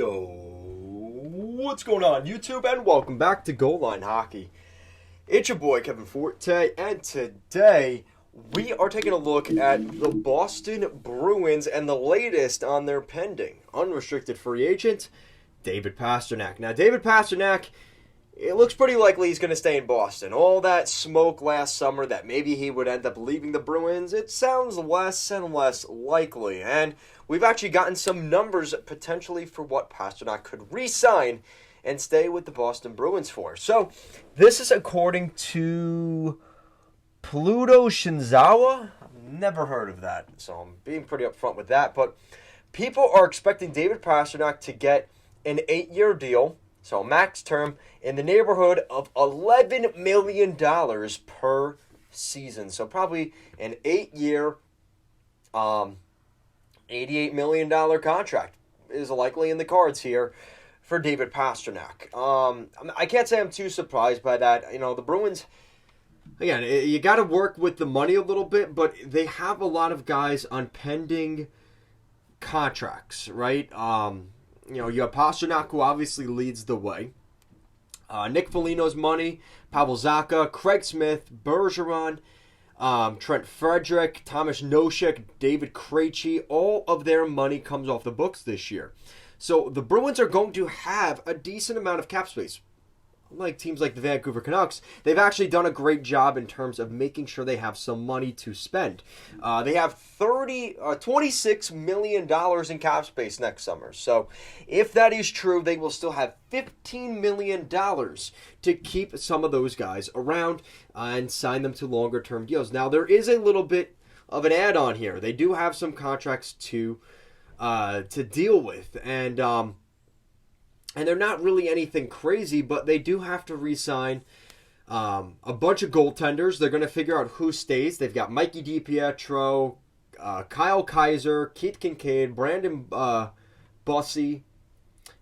Yo, what's going on, YouTube? And welcome back to Goal Line Hockey. It's your boy Kevin Forte, and today we are taking a look at the Boston Bruins and the latest on their pending unrestricted free agent, David Pastrnak. Now, David Pastrnak, it looks pretty likely he's going to stay in Boston. All that smoke last summer that maybe he would end up leaving the Bruins, it sounds less and less likely. And we've actually gotten some numbers potentially for what Pastrnak could re-sign and stay with the Boston Bruins for. So, this is according to Pluto Shinzawa. I've never heard of that, so I'm being pretty upfront with that. But people are expecting David Pastrnak to get an 8-year deal, so max term, in the neighborhood of $11 million per season. So probably an 8-year, $88 million contract is likely in the cards here for David Pastrnak. I can't say I'm too surprised by that. You know, the Bruins, again, you got to work with the money a little bit, but they have a lot of guys on pending contracts, right? You have Pastrnak, who obviously leads the way. Nick Foligno's money, Pavel Zacha, Craig Smith, Bergeron, Trent Frederick, Thomas Nosek, David Krejci, all of their money comes off the books this year. So the Bruins are going to have a decent amount of cap space. Unlike teams like the Vancouver Canucks, they've actually done a great job in terms of making sure they have some money to spend. They have $26 million in cap space next summer. So if that is true, they will still have $15 million to keep some of those guys around and sign them to longer-term deals. Now, there is a little bit of an add-on here. They do have some contracts to deal with, and they're not really anything crazy, but they do have to re-sign a bunch of goaltenders. They're going to figure out who stays. They've got Mikey DiPietro, Kyle Kaiser, Keith Kincaid, Brandon Bussey,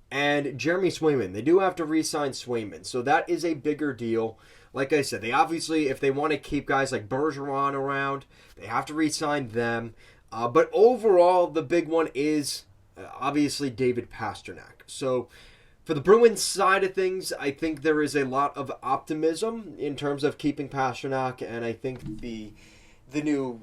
and Jeremy Swayman. They do have to re-sign Swayman, so that is a bigger deal. Like I said, they obviously, if they want to keep guys like Bergeron around, they have to re-sign them. But overall, the big one is obviously David Pastrnak. So for the Bruins side of things, I think there is a lot of optimism in terms of keeping Pastrnak, and I think the new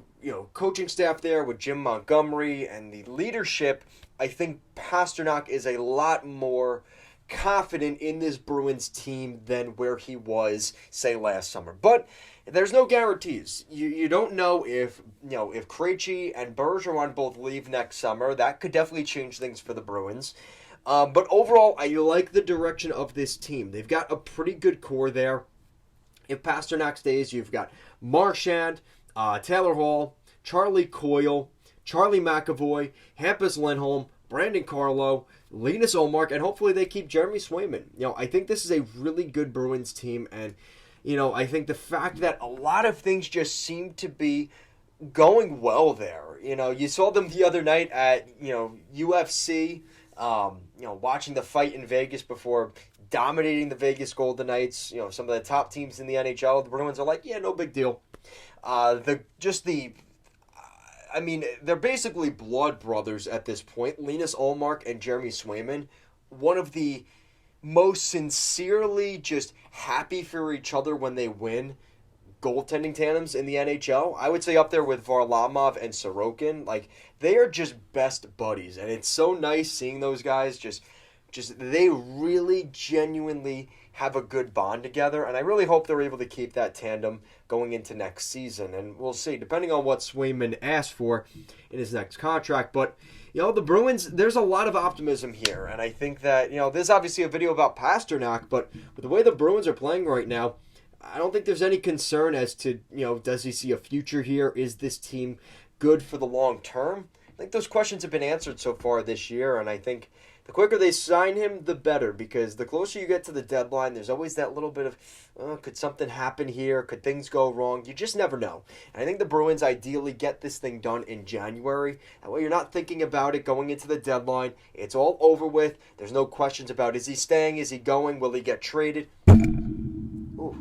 coaching staff there with Jim Montgomery and the leadership, I think Pastrnak is a lot more confident in this Bruins team than where he was, say, last summer. But there's no guarantees. You don't know if Krejci and Bergeron both leave next summer. That could definitely change things for the Bruins. But overall, I like the direction of this team. They've got a pretty good core there. If Pastrnak stays, you've got Marchand, Taylor Hall, Charlie Coyle, Charlie McAvoy, Hampus Lindholm, Brandon Carlo, Linus Ullmark, and hopefully they keep Jeremy Swayman. I think this is a really good Bruins team, and I think the fact that a lot of things just seem to be going well there. You saw them the other night at UFC. Watching the fight in Vegas before dominating the Vegas Golden Knights, some of the top teams in the NHL, the Bruins are like, yeah, no big deal. They're basically blood brothers at this point. Linus Ullmark and Jeremy Swayman, one of the most sincerely just happy for each other when they win goaltending tandems in the NHL. I would say up there with Varlamov and Sorokin. Like, they are just best buddies, and it's so nice seeing those guys just they really genuinely have a good bond together, and I really hope they're able to keep that tandem going into next season, and we'll see, depending on what Swayman asks for in his next contract. But the Bruins, there's a lot of optimism here, and I think that there's obviously a video about Pastrnak, but with the way the Bruins are playing right now, I don't think there's any concern as to, does he see a future here? Is this team good for the long term? I think those questions have been answered so far this year, and I think the quicker they sign him, the better, because the closer you get to the deadline, there's always that little bit of, could something happen here? Could things go wrong? You just never know. And I think the Bruins ideally get this thing done in January. That way you're not thinking about it going into the deadline. It's all over with. There's no questions about, is he staying? Is he going? Will he get traded? Ooh.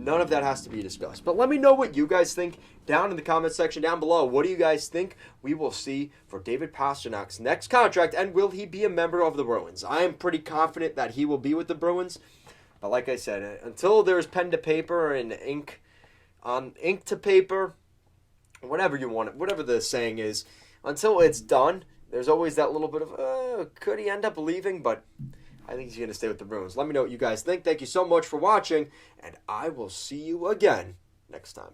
None of that has to be discussed. But let me know what you guys think down in the comment section down below. What do you guys think we will see for David Pastrnak's next contract, and will he be a member of the Bruins? I am pretty confident that he will be with the Bruins. But like I said, until there's pen to paper and ink to paper, whatever you want, whatever the saying is, until it's done, there's always that little bit of, could he end up leaving? But I think he's going to stay with the Bruins. Let me know what you guys think. Thank you so much for watching, and I will see you again next time.